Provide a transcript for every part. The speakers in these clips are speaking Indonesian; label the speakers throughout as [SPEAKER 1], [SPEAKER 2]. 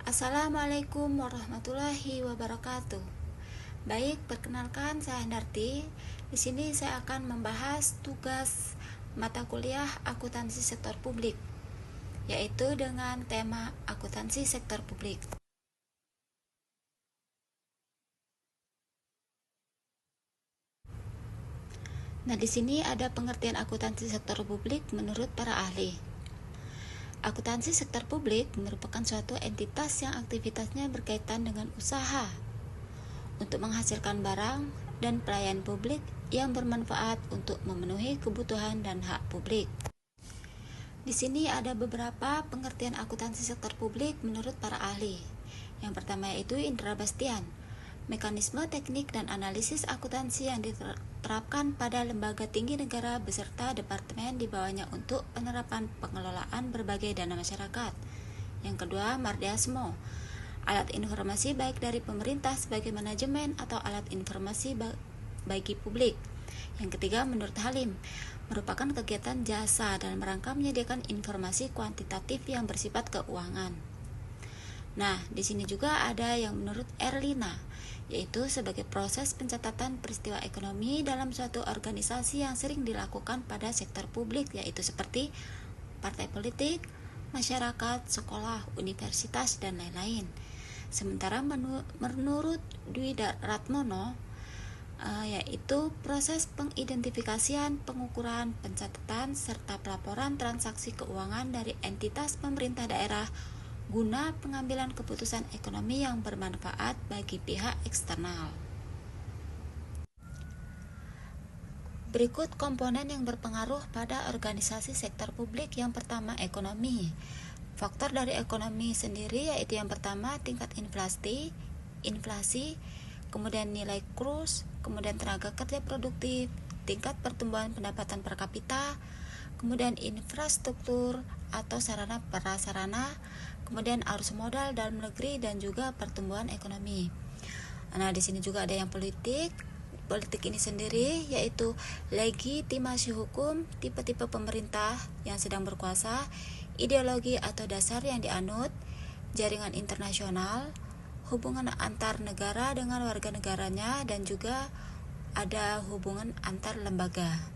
[SPEAKER 1] Assalamualaikum warahmatullahi wabarakatuh. Baik, perkenalkan saya Hendarti. Di sini saya akan membahas tugas mata kuliah akuntansi sektor publik, yaitu dengan tema akuntansi sektor publik. Nah, di sini ada pengertian akuntansi sektor publik menurut para ahli. Akuntansi sektor publik merupakan suatu entitas yang aktivitasnya berkaitan dengan usaha untuk menghasilkan barang dan pelayanan publik yang bermanfaat untuk memenuhi kebutuhan dan hak publik. Di sini ada beberapa pengertian akuntansi sektor publik menurut para ahli. Yang pertama yaitu Indra Bastian, mekanisme teknik dan analisis akuntansi yang diterapkan pada lembaga tinggi negara beserta departemen di bawahnya untuk penerapan pengelolaan berbagai dana masyarakat. Yang kedua, Mardiasmo, alat informasi baik dari pemerintah sebagai manajemen atau alat informasi bagi publik. Yang ketiga, menurut Halim, merupakan kegiatan jasa dalam rangka menyediakan informasi kuantitatif yang bersifat keuangan. Nah, di sini juga ada yang menurut Erlina, yaitu sebagai proses pencatatan peristiwa ekonomi dalam suatu organisasi yang sering dilakukan pada sektor publik, yaitu seperti partai politik, masyarakat, sekolah, universitas, dan lain-lain. Sementara menurut Dwi Ratmono, yaitu proses pengidentifikasian, pengukuran, pencatatan, serta pelaporan transaksi keuangan dari entitas pemerintah daerah guna pengambilan keputusan ekonomi yang bermanfaat bagi pihak eksternal. Berikut komponen yang berpengaruh pada organisasi sektor publik. Yang pertama, ekonomi. Faktor dari ekonomi sendiri yaitu yang pertama tingkat inflasi, kemudian nilai kurs, kemudian tenaga kerja produktif, tingkat pertumbuhan pendapatan per kapita, kemudian infrastruktur atau sarana prasarana, kemudian arus modal dalam negeri dan juga pertumbuhan ekonomi. Nah, di sini juga ada yang politik. Politik ini sendiri yaitu legitimasi hukum, tipe-tipe pemerintah yang sedang berkuasa, ideologi atau dasar yang dianut, jaringan internasional, hubungan antar negara dengan warga negaranya, dan juga ada hubungan antar lembaga.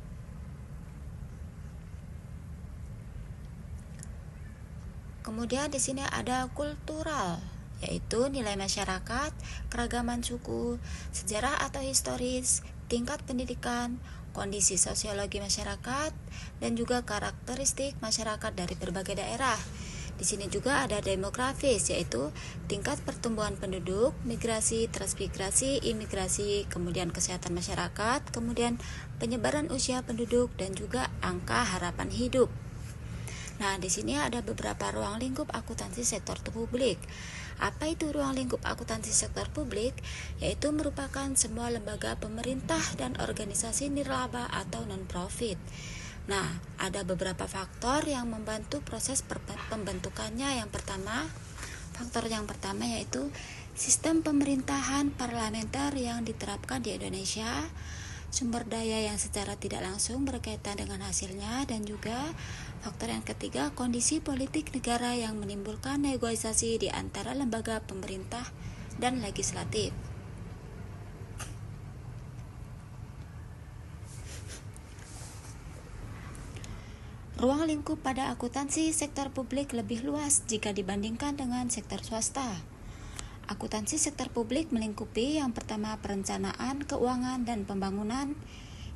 [SPEAKER 1] Kemudian di sini ada kultural, yaitu nilai masyarakat, keragaman suku, sejarah atau historis, tingkat pendidikan, kondisi sosiologi masyarakat, dan juga karakteristik masyarakat dari berbagai daerah. Di sini juga ada demografis, yaitu tingkat pertumbuhan penduduk, migrasi, transmigrasi, imigrasi, kemudian kesehatan masyarakat, kemudian penyebaran usia penduduk, dan juga angka harapan hidup. Nah, di sini ada beberapa ruang lingkup akuntansi sektor publik. Apa itu ruang lingkup akuntansi sektor publik? Yaitu merupakan semua lembaga pemerintah dan organisasi nirlaba atau non-profit. Nah, ada beberapa faktor yang membantu proses pembentukannya. Faktor yang pertama yaitu sistem pemerintahan parlementer yang diterapkan di Indonesia, sumber daya yang secara tidak langsung berkaitan dengan hasilnya, dan juga faktor yang ketiga, kondisi politik negara yang menimbulkan negosiasi di antara lembaga pemerintah dan legislatif. Ruang lingkup pada akuntansi sektor publik lebih luas jika dibandingkan dengan sektor swasta. Akuntansi sektor publik melingkupi yang pertama perencanaan, keuangan, dan pembangunan,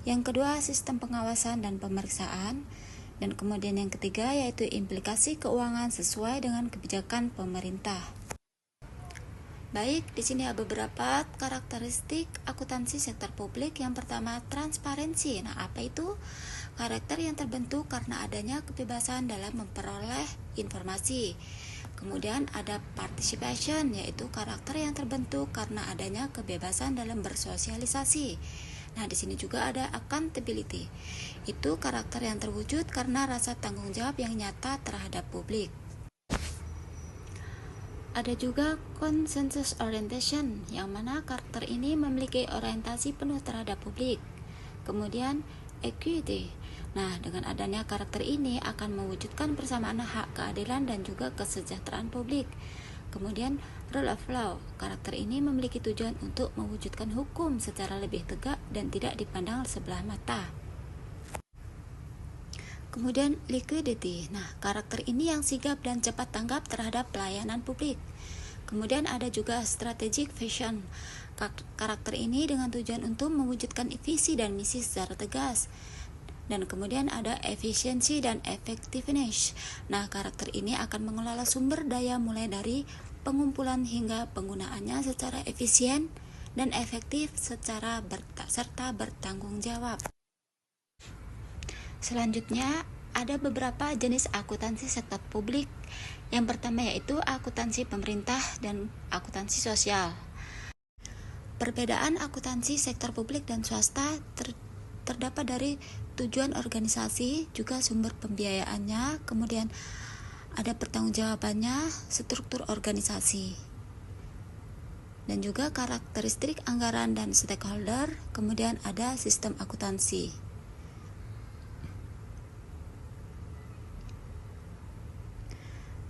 [SPEAKER 1] yang kedua sistem pengawasan dan pemeriksaan, dan kemudian yang ketiga yaitu implikasi keuangan sesuai dengan kebijakan pemerintah. Baik, di sini ada beberapa karakteristik akuntansi sektor publik. Yang pertama, transparansi. Nah, apa itu? Karakter yang terbentuk karena adanya kebebasan dalam memperoleh informasi. Kemudian ada participation, yaitu karakter yang terbentuk karena adanya kebebasan dalam bersosialisasi. Nah, di sini juga ada accountability. Itu karakter yang terwujud karena rasa tanggung jawab yang nyata terhadap publik. Ada juga consensus orientation, yang mana karakter ini memiliki orientasi penuh terhadap publik. Kemudian equity. Nah, dengan adanya karakter ini akan mewujudkan persamaan hak, keadilan, dan juga kesejahteraan publik. Kemudian rule of law, karakter ini memiliki tujuan untuk mewujudkan hukum secara lebih tegak dan tidak dipandang sebelah mata. Kemudian liquidity, nah karakter ini yang sigap dan cepat tanggap terhadap pelayanan publik. Kemudian ada juga strategic vision, karakter ini dengan tujuan untuk mewujudkan visi dan misi secara tegas. Dan kemudian ada efisiensi dan effectiveness. Nah, karakter ini akan mengelola sumber daya mulai dari pengumpulan hingga penggunaannya secara efisien dan efektif serta bertanggung jawab. Selanjutnya, ada beberapa jenis akuntansi sektor publik. Yang pertama yaitu akuntansi pemerintah dan akuntansi sosial. Perbedaan akuntansi sektor publik dan swasta terdapat dari tujuan organisasi, juga sumber pembiayaannya, kemudian ada pertanggungjawabannya, struktur organisasi, dan juga karakteristik anggaran dan stakeholder, kemudian ada sistem akuntansi.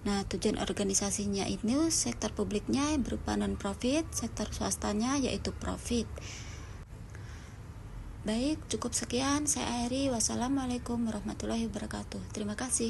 [SPEAKER 1] Nah, tujuan organisasinya itu sektor publiknya berupa non-profit, sektor swastanya yaitu profit. Baik, cukup sekian. Saya akhiri. Wassalamualaikum warahmatullahi wabarakatuh. Terima kasih.